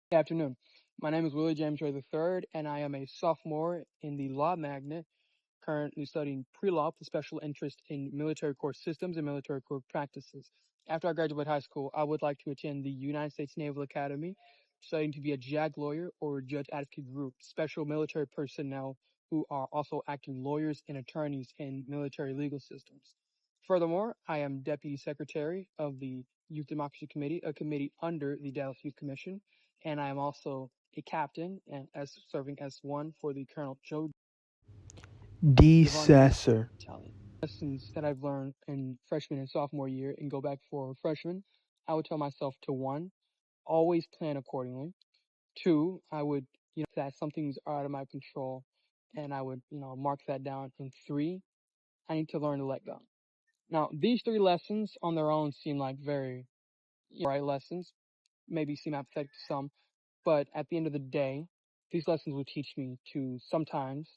Good afternoon. My name is Willie James Ray III, and I am a sophomore in the Law Magnet, currently studying pre-law with a special interest in military court systems and military court practices. After I graduate high school, I would like to attend the United States Naval Academy, studying to be a JAG lawyer or Judge Advocate Group, special military personnel who are also acting lawyers and attorneys in military legal systems. Furthermore, I am Deputy Secretary of the Youth Democracy Committee, a committee under the Dallas Youth Commission, and I am also a captain and as serving as one for the Colonel Joe Giovanni Decessor. battalion. Lessons that I've learned in freshman and sophomore year and go back for freshman, I would tell myself to one, always plan accordingly. Two, I would, that something's out of my control and I would, mark that down. And three, I need to learn to let go. Now, these three lessons on their own seem like very right lessons, maybe seem apathetic to some, but at the end of the day, these lessons will teach me to sometimes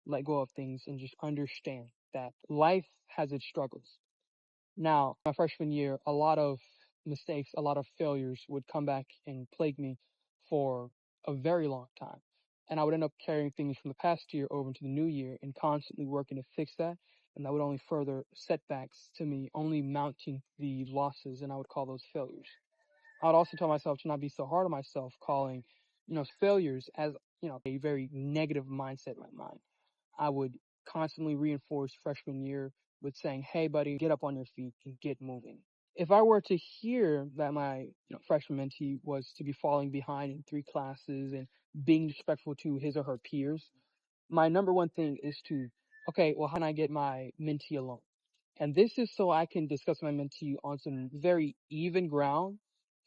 let go of things and just understand that life has its struggles. Now, my freshman year, a lot of mistakes, a lot of failures would come back and plague me for a very long time. And I would end up carrying things from the past year over into the new year and constantly working to fix that. And that would only further setbacks to me, only mounting the losses, and I would call those failures. I would also tell myself to not be so hard on myself, calling, failures as, a very negative mindset in my mind. I would constantly reinforce freshman year with saying, hey, buddy, get up on your feet and get moving. If I were to hear that my freshman mentee was to be falling behind in three classes and being disrespectful to his or her peers, my number one thing is to, okay, well, how can I get my mentee alone? And this is so I can discuss my mentee on some very even ground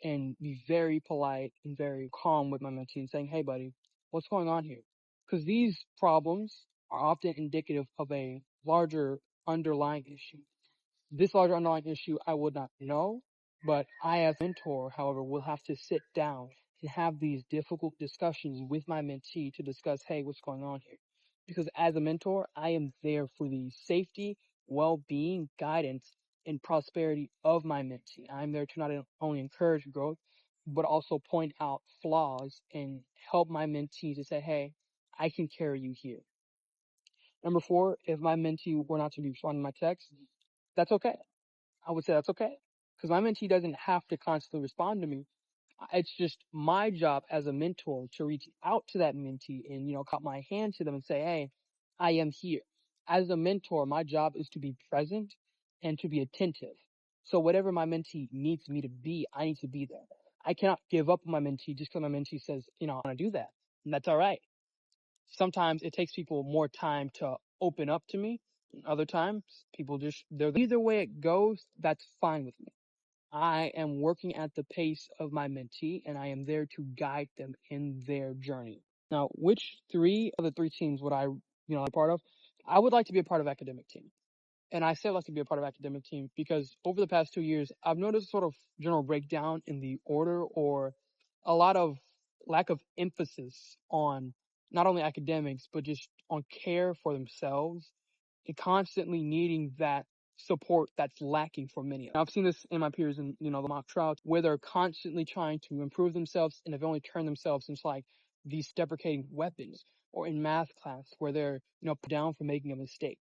and be very polite and very calm with my mentee and saying, hey, buddy, what's going on here? Because these problems are often indicative of a larger underlying issue. This larger underlying issue I would not know, but I, as a mentor, however, will have to sit down and have these difficult discussions with my mentee to discuss, hey, what's going on here? Because as a mentor, I am there for the safety, well-being, guidance, and prosperity of my mentee. I'm there to not only encourage growth, but also point out flaws and help my mentee to say, hey, I can carry you here. Number four, if my mentee were not to be responding to my text, that's okay. I would say that's okay. Because my mentee doesn't have to constantly respond to me. It's just my job as a mentor to reach out to that mentee and, cut my hand to them and say, hey, I am here. As a mentor, my job is to be present and to be attentive. So whatever my mentee needs me to be, I need to be there. I cannot give up on my mentee just because my mentee says, I want to do that. And that's all right. Sometimes it takes people more time to open up to me. Other times, people they're either way it goes, that's fine with me. I am working at the pace of my mentee and I am there to guide them in their journey. Now, which three of the three teams would I, be part of? I would like to be a part of academic team. And I say I'd like to be a part of academic team because over the past 2 years, I've noticed sort of general breakdown in the order or a lot of lack of emphasis on not only academics, but just on care for themselves and constantly needing that support that's lacking for many of them. I've seen this in my peers in, the mock trials where they're constantly trying to improve themselves and have only turned themselves into like these deprecating weapons, or in math class where they're, put down for making a mistake.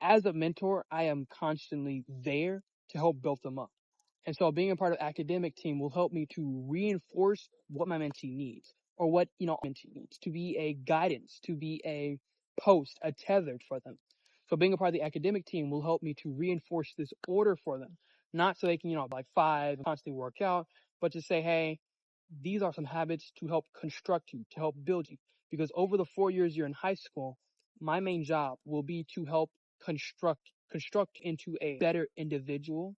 As a mentor, I am constantly there to help build them up. And so being a part of academic team will help me to reinforce what my mentee needs or what, mentee needs to be a guidance, to be a post, a tethered for them. So being a part of the academic team will help me to reinforce this order for them, not so they can, like five and constantly work out, but to say, hey, these are some habits to help construct you, to help build you. Because over the 4 years you're in high school, my main job will be to help construct into a better individual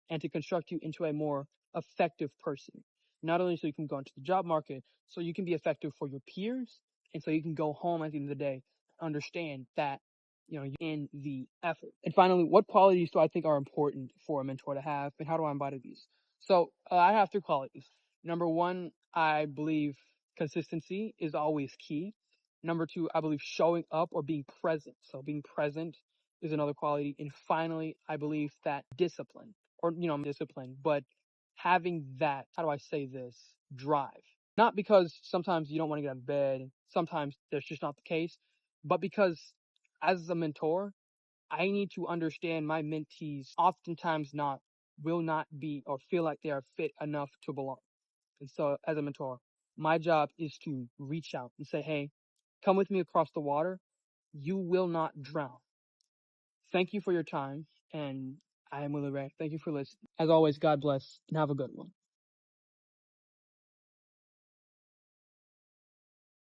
and to construct you into a more effective person. Not only so you can go into the job market, so you can be effective for your peers, and so you can go home at the end of the day, understand that, you're in the effort. And finally, what qualities do I think are important for a mentor to have, and how do I embody these? So I have three qualities. Number one, I believe consistency is always key. Number two, I believe showing up or being present. So being present is another quality. And finally, I believe that discipline, or, discipline, but having that, how do I say this, drive. Not because sometimes you don't want to get out of bed, sometimes that's just not the case, but because as a mentor, I need to understand my mentees oftentimes will not be or feel like they are fit enough to belong. And so as a mentor, my job is to reach out and say, hey, come with me across the water. You will not drown. Thank you for your time. And I am Willie Ray. Thank you for listening. As always, God bless and have a good one.